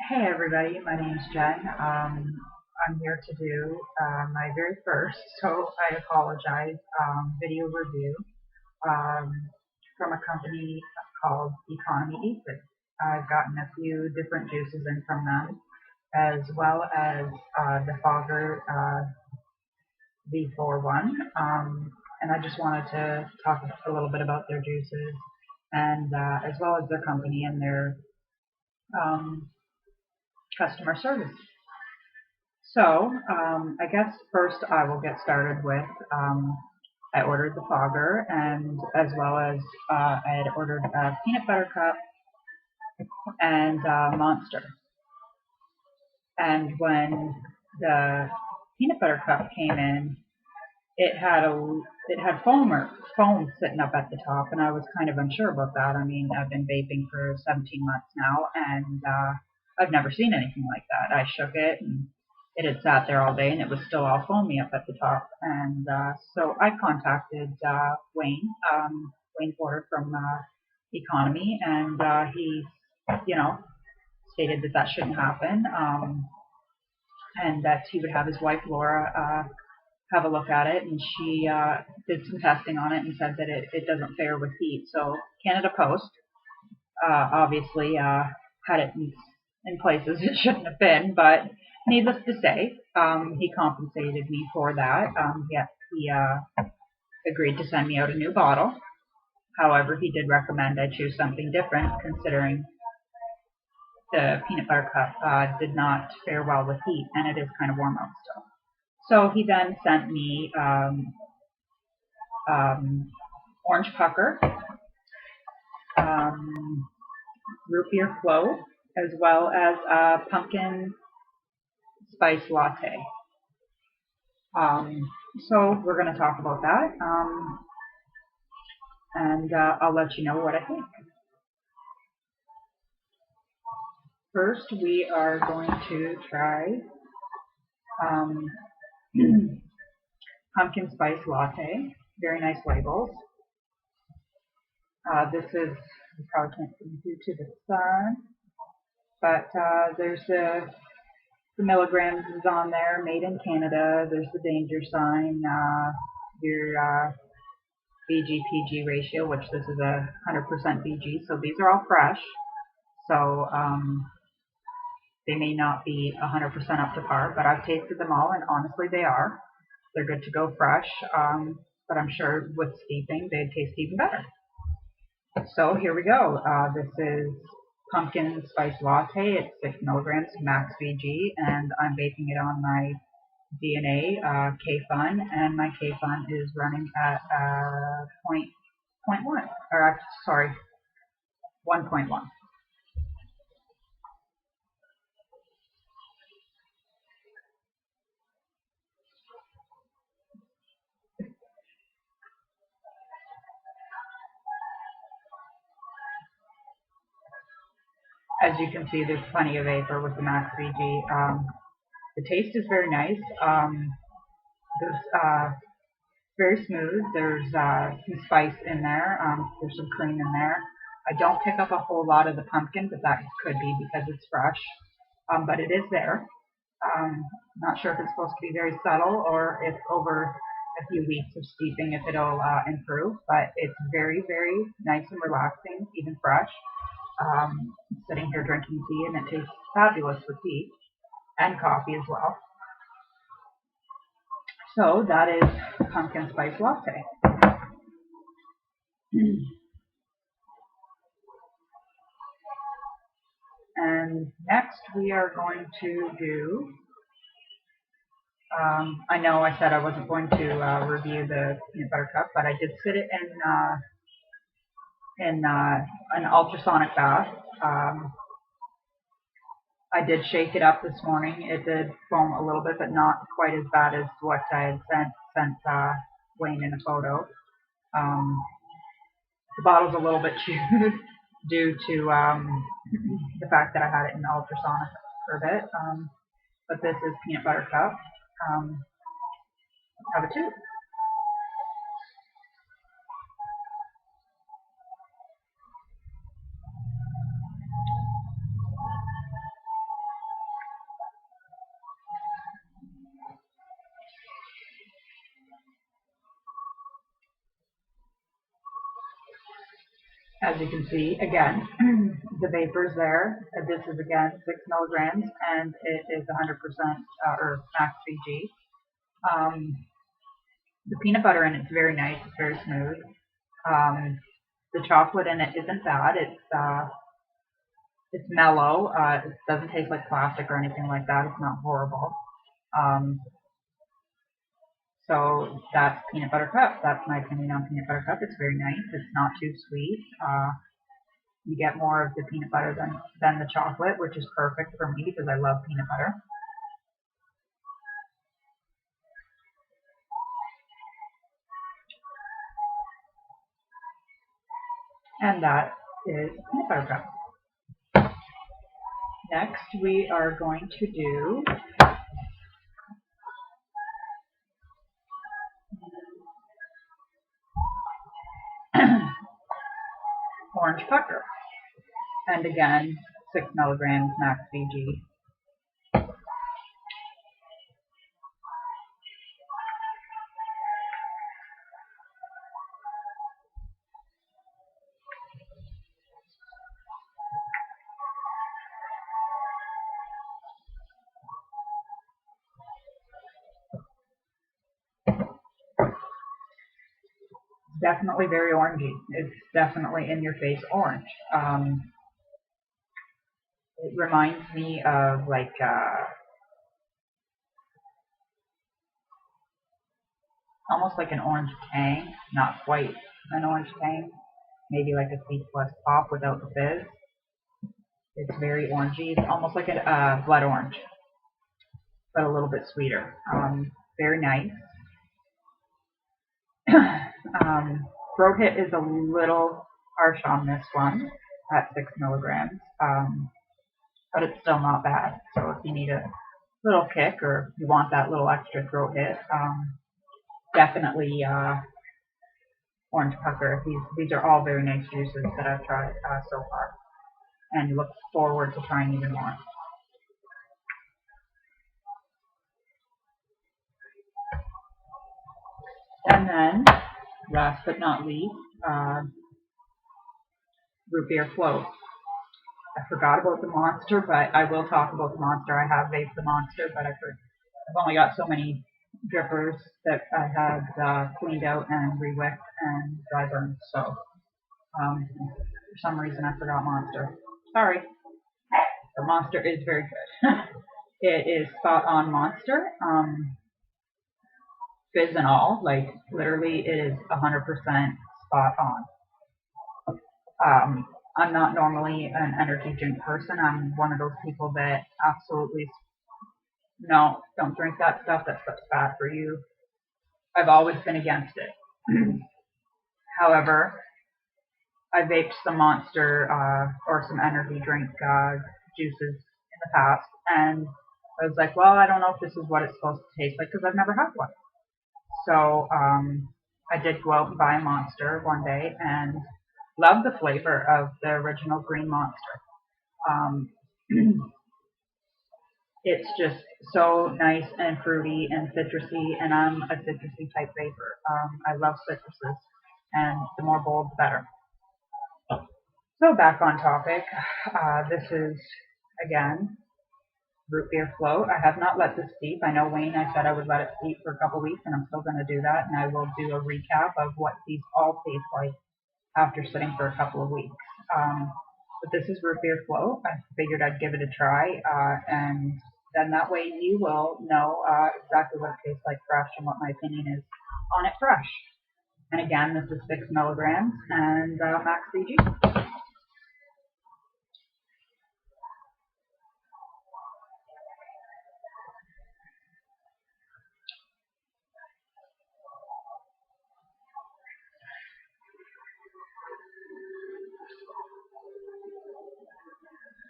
Hey everybody, my name's Jen. I'm here to do my very first, so I apologize, video review um, from a company called Economy Eats. I've gotten a few different juices in from them, as well as the Fogger V41. And I just wanted to talk a little bit about their juices and as well as their company and their um, customer service. So I guess first I will get started with I ordered the Fogger and as well as I had ordered a peanut butter cup and Monster. And when the peanut butter cup came in, it had foam sitting up at the top, and I was kind of unsure about that. I mean, I've been vaping for 17 months now, and I've never seen anything like that. I shook it, and it had sat there all day, and it was still all foamy up at the top. And so I contacted Wayne Porter from Economy, and he, you know, stated that that shouldn't happen, and that he would have his wife Laura have a look at it, and she did some testing on it and said that it doesn't fare with heat. So Canada Post obviously had it in places it shouldn't have been, but needless to say, he compensated me for that. He agreed to send me out a new bottle. However, he did recommend I choose something different, considering the peanut butter cup did not fare well with heat, and it is kind of warm out still. So he then sent me orange pucker, root beer float, as well as a pumpkin spice latte. So we're going to talk about that, and I'll let you know what I think. First, we are going to try pumpkin spice latte. Very nice labels. This is, you probably can't see due to the sun, but there's the milligrams is on there, made in Canada. There's the danger sign, your VG-PG ratio, which this is a 100% VG, so these are all fresh. So they may not be 100% up to par, but I've tasted them all, and honestly, they are. They're good to go fresh, but I'm sure with steeping, they'd taste even better. So here we go. This is pumpkin spice latte. It's 6 milligrams max VG, and I'm baking it on my DNA K-Fun, and my K-Fun is running at 0.1, or sorry, 1.1. As you can see, there's plenty of vapor with the max VG. The taste is very nice. There's very smooth. There's some spice in there. There's some cream in there. I don't pick up a whole lot of the pumpkin, but that could be because it's fresh. But it is there. Not sure if it's supposed to be very subtle or if over a few weeks of steeping if it'll improve, but it's very, very nice and relaxing, even fresh. Sitting here drinking tea, and it tastes fabulous with tea and coffee as well. So that is pumpkin spice latte. And next we are going to do, I know I said I wasn't going to review the peanut butter cup, but I did sit it in an ultrasonic bath. I did shake it up this morning. It did foam a little bit, but not quite as bad as what I had sent Wayne in a photo. The bottle's a little bit chewed due to the fact that I had it in ultrasonic for a bit. But this is peanut butter cup. Have a two. As you can see, again, the vapor's there. This is again 6 milligrams, and it is 100% or max VG. The peanut butter in it's very nice. It's very smooth. The chocolate in it isn't bad. It's mellow. It doesn't taste like plastic or anything like that. It's not horrible. So that's peanut butter cup. That's my opinion on peanut butter cup. It's very nice. It's not too sweet. You get more of the peanut butter than the chocolate, which is perfect for me because I love peanut butter. And that is peanut butter cup. Next, we are going to do orange pucker. And again, 6 milligrams max VG. Definitely very orangey. It's definitely in your face orange. It reminds me of like almost like an orange tang, not quite an orange tang, maybe like a C plus pop without the fizz. It's very orangey. It's almost like a blood orange, but a little bit sweeter. Very nice. Throat hit is a little harsh on this one at 6 milligrams, but it's still not bad. So if you need a little kick or you want that little extra throat hit, definitely orange pucker. These are all very nice juices that I've tried so far, and look forward to trying even more. And then, last but not least, root beer float. I forgot about the Monster, but I will talk about the Monster. I have vaped the Monster, but I've only got so many drippers that I have cleaned out and re-wicked and dry burned. So for some reason I forgot Monster. Sorry. The Monster is very good. It is spot on Monster. Fizz and all, like literally it is 100% spot on. I'm not normally an energy drink person. I'm one of those people that absolutely, no, don't drink that stuff. That stuff's bad for you. I've always been against it. However, I vaped some Monster or some energy drink juices in the past, and I was like, well, I don't know if this is what it's supposed to taste like because I've never had one. So I did go out and buy a Monster one day and loved the flavor of the original green Monster. It's just so nice and fruity and citrusy, and I'm a citrusy type vapor. I love citruses, and the more bold, the better. So back on topic, this is, again, root beer float. I have not let this steep. I know Wayne, I said I would let it steep for a couple weeks, and I'm still going to do that, and I will do a recap of what these all taste like after sitting for a couple of weeks. But this is root beer float. I figured I'd give it a try, and then that way you will know exactly what it tastes like fresh and what my opinion is on it fresh. And again, this is 6 milligrams and max VG.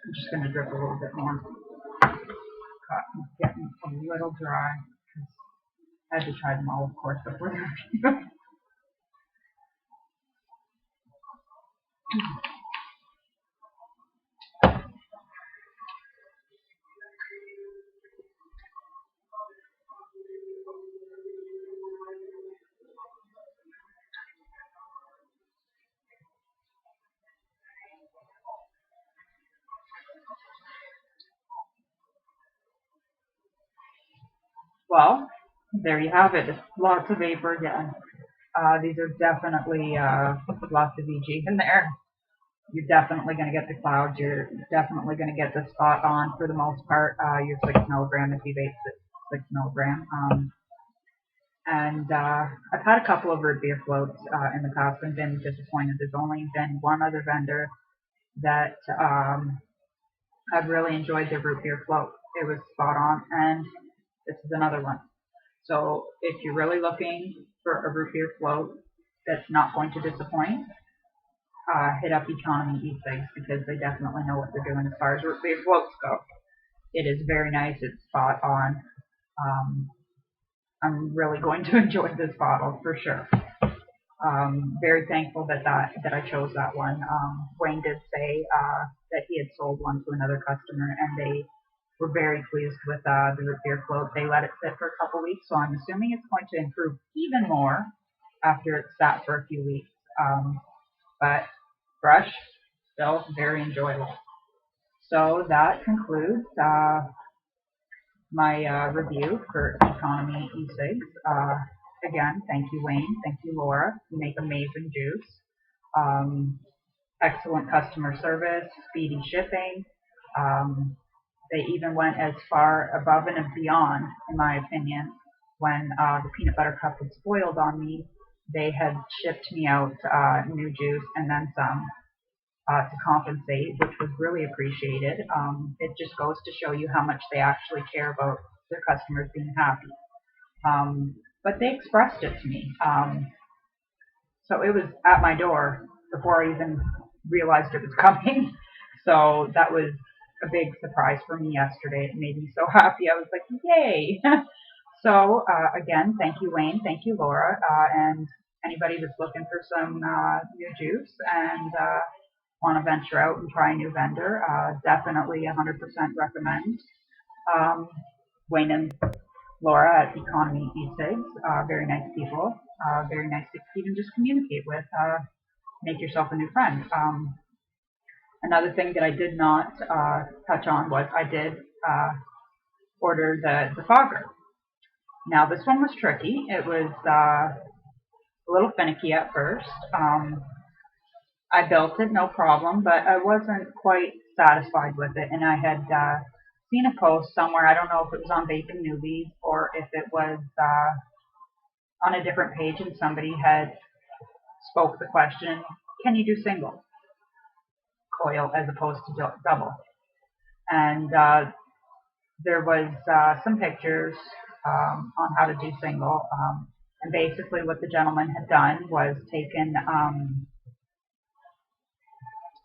I'm just going to drip a little bit more. Cotton's getting a little dry because I had to try them all, of course, before the review. Well, there you have it. Lots of vapor again. These are definitely lots of VG in there. You're definitely going to get the clouds. You're definitely going to get the spot on for the most part. Your 6 milligram if you vape 6 milligram. And I've had a couple of root beer floats in the past and been disappointed. There's only been one other vendor that I've really enjoyed their root beer float. It was spot on, and this is another one. So if you're really looking for a root beer float that's not going to disappoint, hit up Economy E-Cigs because they definitely know what they're doing as far as root beer floats go. It is very nice. It's spot on. I'm really going to enjoy this bottle for sure. Very thankful that I chose that one. Wayne did say that he had sold one to another customer, and they were very pleased with the root beer float. They let it sit for a couple weeks, so I'm assuming it's going to improve even more after it's sat for a few weeks. But fresh, still very enjoyable. So that concludes my review for Economy E-Cigs. Again, thank you, Wayne. Thank you, Laura. You make amazing juice. Excellent customer service, speedy shipping. They even went as far above and beyond, in my opinion, when the peanut butter cup had spoiled on me. They had shipped me out new juice and then some to compensate, which was really appreciated. It just goes to show you how much they actually care about their customers being happy. But they expressed it to me. So it was at my door before I even realized it was coming. So that was a big surprise for me yesterday. It made me so happy. I was like, yay. So again, thank you, Wayne. Thank you, Laura. And anybody that's looking for some new juice and want to venture out and try a new vendor, definitely 100% recommend. Wayne and Laura at Economy E-Cigs, very nice people, very nice to even just communicate with, make yourself a new friend. Another thing that I did not touch on was I did order the fogger. Now this one was tricky. It was a little finicky at first. I built it, no problem, but I wasn't quite satisfied with it, and I had seen a post somewhere. I don't know if it was on Vaping Newbies or if it was on a different page, and somebody had spoke the question, can you do single coil as opposed to double? And there was some pictures on how to do single, and basically what the gentleman had done was taken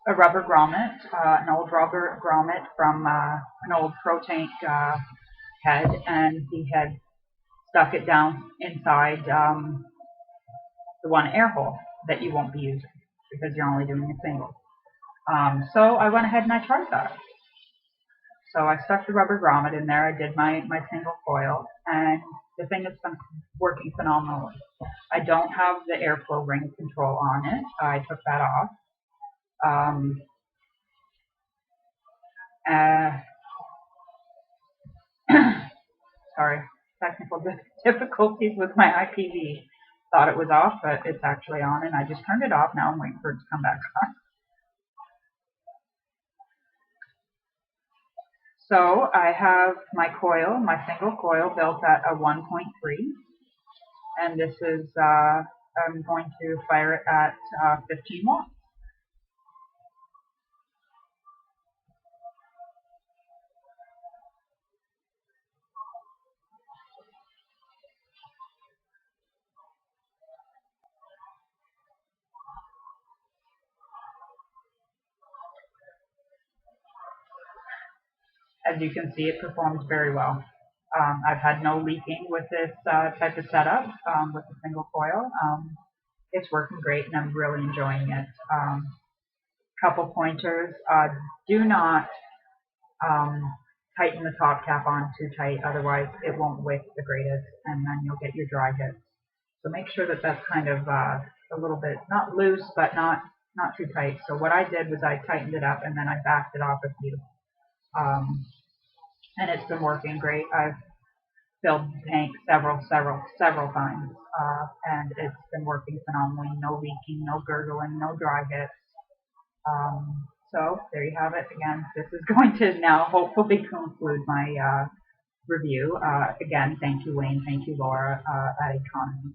a rubber grommet, an old rubber grommet from an old Pro Tank head, and he had stuck it down inside the one air hole that you won't be using because you're only doing a single. So I went ahead and I tried that. So I stuck the rubber grommet in there. I did my single coil, and the thing has been working phenomenally. I don't have the airflow ring control on it. I took that off. Sorry, technical difficulties with my IPV. Thought it was off, but it's actually on, and I just turned it off. Now I'm waiting for it to come back on. So I have my coil, my single coil built at a 1.3, and this is, I'm going to fire it at 15 watts. As you can see, it performs very well. I've had no leaking with this type of setup with the single coil. It's working great, and I'm really enjoying it. Couple pointers: do not tighten the top cap on too tight, otherwise it won't wick the greatest, and then you'll get your dry hits. So make sure that that's kind of a little bit not loose, but not too tight. So what I did was I tightened it up, and then I backed it off a few. And it's been working great. I've filled the tank several times, and it's been working phenomenally. No leaking, no gurgling, no dry hits. So there you have it. Again, this is going to now hopefully conclude my review. Again, thank you, Wayne. Thank you, Laura, at Economy.